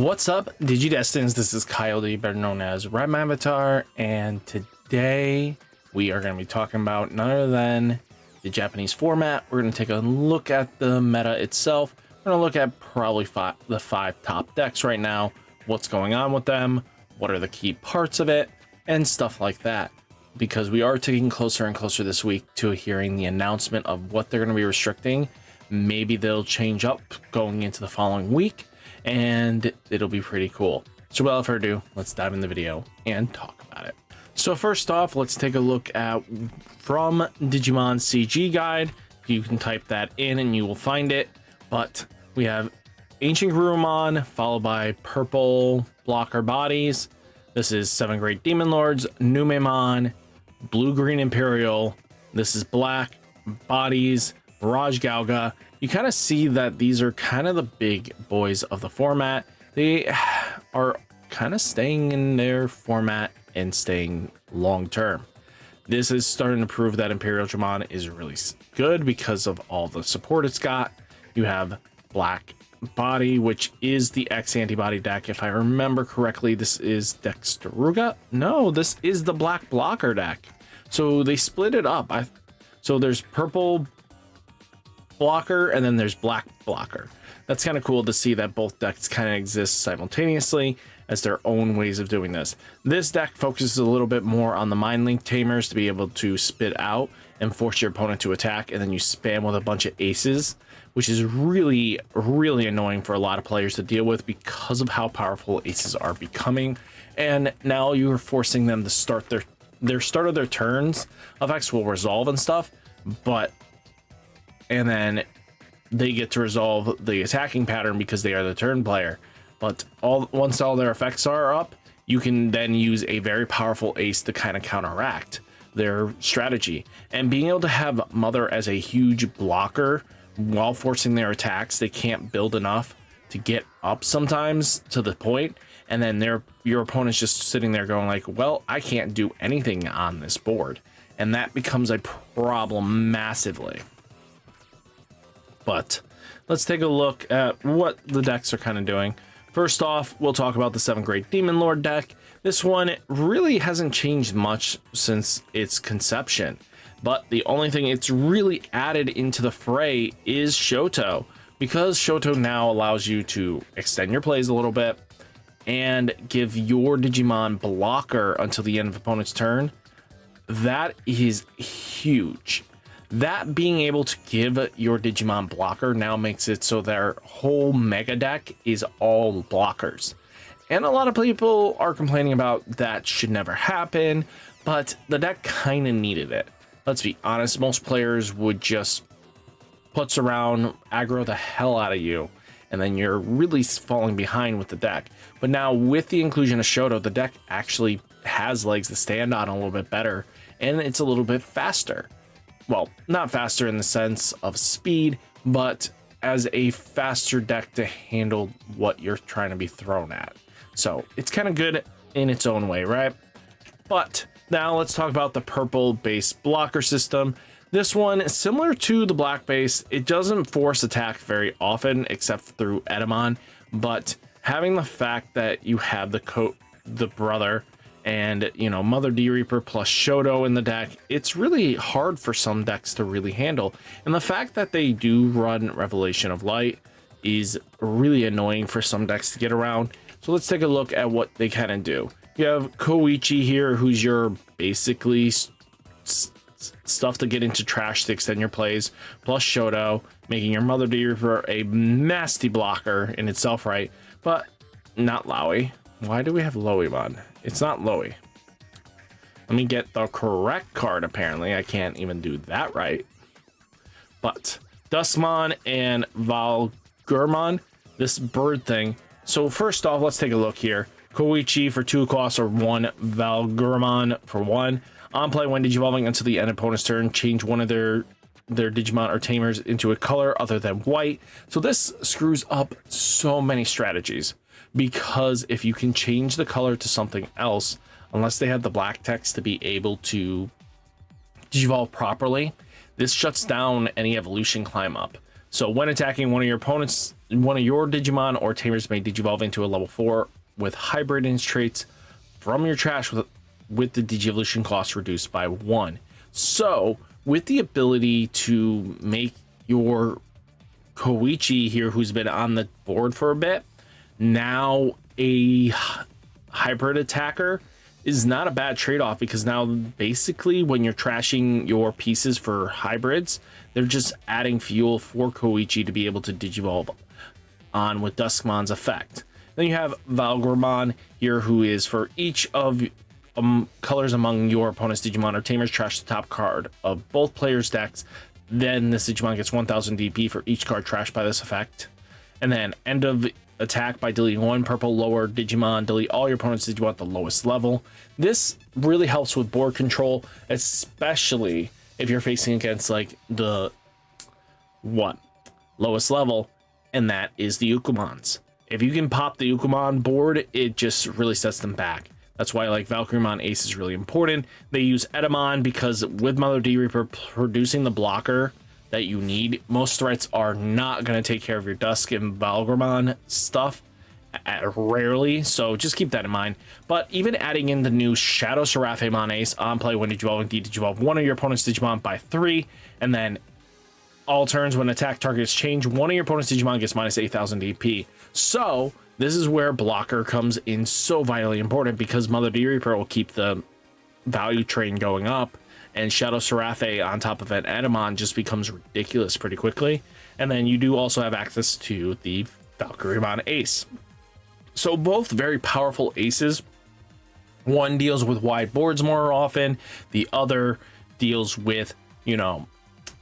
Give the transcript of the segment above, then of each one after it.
What's up, Digidestins? This is Coyote, better known as RideMyAvatar, and today we are going to be talking about none other than the Japanese format. We're going to take a look at the meta itself. We're going to look at probably the five top decks right now, what's going on with them, what are the key parts of it, and stuff like that. Because we are taking closer and closer this week to hearing the announcement of what they're going to be restricting. Maybe they'll change up going into the following week, and it'll be pretty cool. So without further ado, let's dive in the video and talk about it. So first off, let's take a look at from Digimon CG guide. You can type that in and you will find it. But we have Ancient Gurumon, followed by purple blocker bodies. This is 7 Great Demon Lords, Numon, Blue-Green Imperial. This is black bodies, Mirage Galga. You kind of see that these are kind of the big boys of the format. They are kind of staying in their format and staying long term. This is starting to prove that Imperial Dramon is really good because of all the support it's got. You have black body, which is the X antibody deck. If I remember correctly, this is Dexteruga. No, this is the black blocker deck. So they split it up. So there's purple blocker and then there's black blocker. That's kind of cool to see that both decks kind of exist simultaneously as their own ways of doing this. This deck focuses a little bit more on the Mind Link Tamers to be able to spit out and force your opponent to attack, and then you spam with a bunch of aces, which is really annoying for a lot of players to deal with because of how powerful aces are becoming. And now you're forcing them to start their start of their turns effects will resolve and stuff, and then they get to resolve the attacking pattern because they are the turn player. But once all their effects are up, you can then use a very powerful ace to kind of counteract their strategy. And being able to have Mother as a huge blocker while forcing their attacks, they can't build enough to get up sometimes to the point, and then your opponent's just sitting there going like, well, I can't do anything on this board, and that becomes a problem massively. But let's take a look at what the decks are kind of doing. First off, we'll talk about the 7 Great Demon Lord deck. This one really hasn't changed much since its conception, but the only thing it's really added into the fray is Shoto, because Shoto now allows you to extend your plays a little bit and give your Digimon blocker until the end of opponent's turn. That is huge. That being able to give your Digimon blocker now makes it so their whole mega deck is all blockers. And a lot of people are complaining about that should never happen, but the deck kind of needed it. Let's be honest, most players would just putz around, aggro the hell out of you, and then you're really falling behind with the deck. But now with the inclusion of Shoto, the deck actually has legs to stand on a little bit better, and it's a little bit faster. Well, not faster in the sense of speed, but as a faster deck to handle what you're trying to be thrown at. So it's kind of good in its own way, right? But now let's talk about the purple base blocker system. This one is similar to the black base. It doesn't force attack very often except through Edamon, but having the fact that you have the brother and, you know, Mother D Reaper plus Shoto in the deck, it's really hard for some decks to really handle. And the fact that they do run Revelation of Light is really annoying for some decks to get around. So let's take a look at what they kind of do. You have Koichi here, who's your basically stuff to get into trash to extend your plays, plus Shoto, making your Mother D Reaper a nasty blocker in itself, right? But not Lowy. Why do we have Loimon? It's not Lowy. Let me get the correct card, apparently. I can't even do that right. But Dustmon and Valgurmon, this bird thing. So first off, let's take a look here. Koichi for 2 costs or 1, Valgurmon for 1. On play, when digivolving until the end of opponent's turn, change one of their Digimon or Tamers into a color other than white. So this screws up so many strategies, because if you can change the color to something else, unless they have the black text to be able to digivolve properly, this shuts down any evolution climb up. So when attacking one of your opponents, one of your Digimon or Tamers may Digivolve into a level 4 with hybrid traits from your trash with the Digivolution cost reduced by 1. So with the ability to make your Koichi here, who's been on the board for a bit, now a hybrid attacker is not a bad trade-off, because now basically when you're trashing your pieces for hybrids, they're just adding fuel for Koichi to be able to Digivolve on with Duskmon's effect. Then you have Valgrimmon here, who is for each of colors among your opponent's Digimon or Tamers, trash the top card of both players' decks. Then this Digimon gets 1000 DP for each card trashed by this effect. And then end of attack by deleting one purple lower Digimon, delete all your opponent's Digimon at the lowest level. This really helps with board control, especially if you're facing against like the lowest level, and that is the Ukumons. If you can pop the Ukumon board, it just really sets them back. That's why like Valkyriemon Ace is really important. They use Edamon because with Mother D Reaper producing the blocker that you need, most threats are not going to take care of your Dusk and Valgrimmon stuff, rarely, so just keep that in mind. But even adding in the new Shadow Seraphimon Ace on play when Digivolving, Digivolve one of your opponent's Digimon by 3, and then all turns when attack targets change, one of your opponent's Digimon gets minus 8000 DP. So this is where blocker comes in so vitally important, because Mother D Reaper will keep the value train going up, and Shadow Seraphe on top of an Edamon just becomes ridiculous pretty quickly. And then you do also have access to the Valkyriemon Ace. So both very powerful aces. One deals with wide boards more often. The other deals with, you know,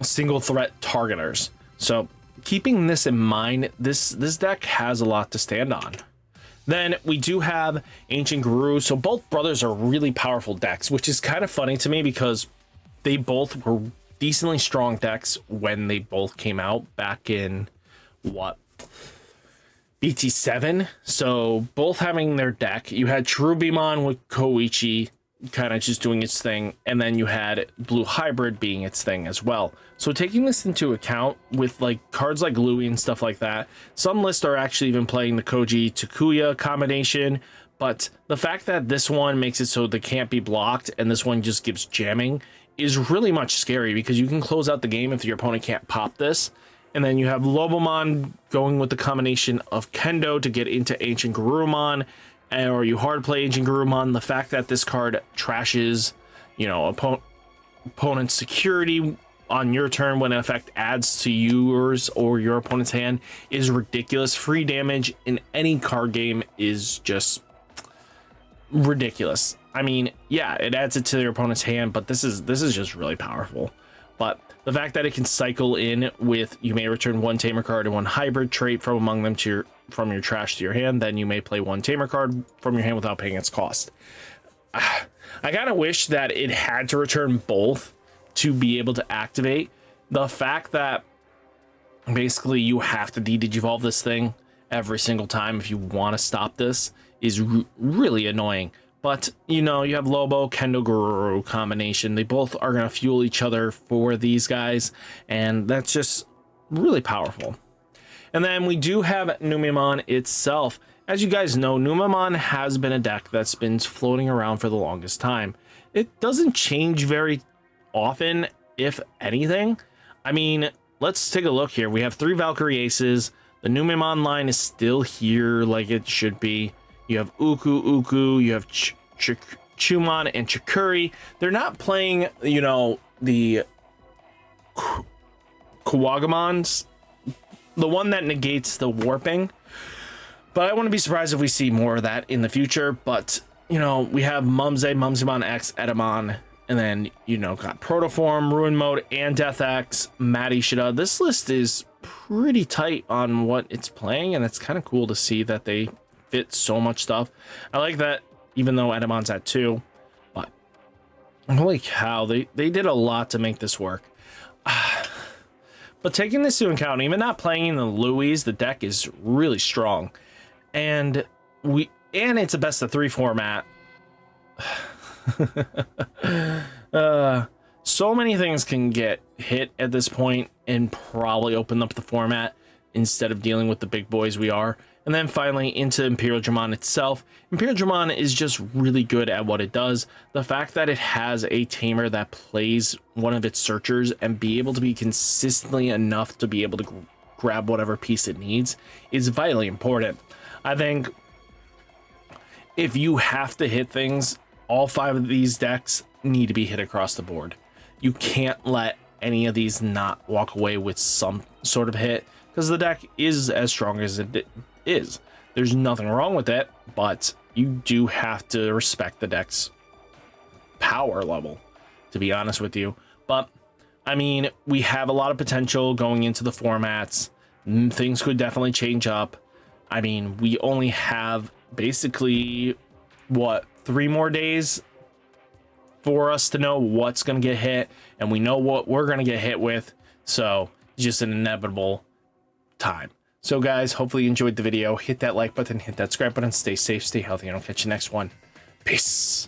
single threat targeters. So keeping this in mind, this deck has a lot to stand on. Then we do have Ancient Guru. So both brothers are really powerful decks, which is kind of funny to me because they both were decently strong decks when they both came out back in Bt-18. So both having their deck, you had Cherubimon with Koichi kind of just doing its thing, and then you had Blue Hybrid being its thing as well. So taking this into account with like cards like Louie and stuff like that, some lists are actually even playing the Koji Takuya combination, but the fact that this one makes it so they can't be blocked and this one just gives jamming is really much scary, because you can close out the game if your opponent can't pop this. And then you have Lobomon going with the combination of Kendo to get into Ancient Garurumon, or you hard play Ancient Garurumon. The fact that this card trashes, you know, opponent's security on your turn when an effect adds to yours or your opponent's hand is ridiculous. Free damage in any card game is just ridiculous. I mean, yeah, it adds it to your opponent's hand, but this is just really powerful. But the fact that it can cycle in with, you may return one Tamer card and one hybrid trait from among them to from your trash to your hand, then you may play one Tamer card from your hand without paying its cost. I kind of wish that it had to return both to be able to activate. The fact that basically you have to de-digivolve this thing every single time if you want to stop this is really annoying. But, you know, you have Lobo, Kendo, Guru combination. They both are going to fuel each other for these guys, and that's just really powerful. And then we do have Numon itself. As you guys know, Numon has been a deck that's been floating around for the longest time. It doesn't change very often, if anything. I mean, let's take a look here. We have 3 Valkyrie Aces. The Numon line is still here like it should be. You have Uku, you have Chumon and Chikuri. They're not playing, you know, the Kawagamons, the one that negates the warping. But I wouldn't be surprised if we see more of that in the future. But, you know, we have Mumzimon X, Edamon, and then, you know, got Protoform, Ruin Mode, and Death X, Maddie Shida. This list is pretty tight on what it's playing, and it's kind of cool to see that they fit so much stuff. I like that, even though Edamon's at 2, but holy cow, they did a lot to make this work. But taking this into account, even not playing in the Louis, the deck is really strong, and it's a best of 3 format. So many things can get hit at this point, and probably open up the format instead of dealing with the big boys we are. And then finally into Imperial Digimon itself. Imperial Digimon is just really good at what it does. The fact that it has a tamer that plays one of its searchers and be able to be consistently enough to be able to grab whatever piece it needs is vitally important. I think if you have to hit things, all 5 of these decks need to be hit across the board. You can't let any of these not walk away with some sort of hit, because the deck is as strong as it is. There's nothing wrong with it, but you do have to respect the deck's power level, to be honest with you. But I mean, we have a lot of potential going into the formats. Things could definitely change up. I mean, we only have basically what, 3 more days for us to know what's going to get hit, and we know what we're going to get hit with. So it's just an inevitable time. So guys, hopefully you enjoyed the video. Hit that like button, hit that subscribe button, stay safe, stay healthy, and I'll catch you next one. Peace.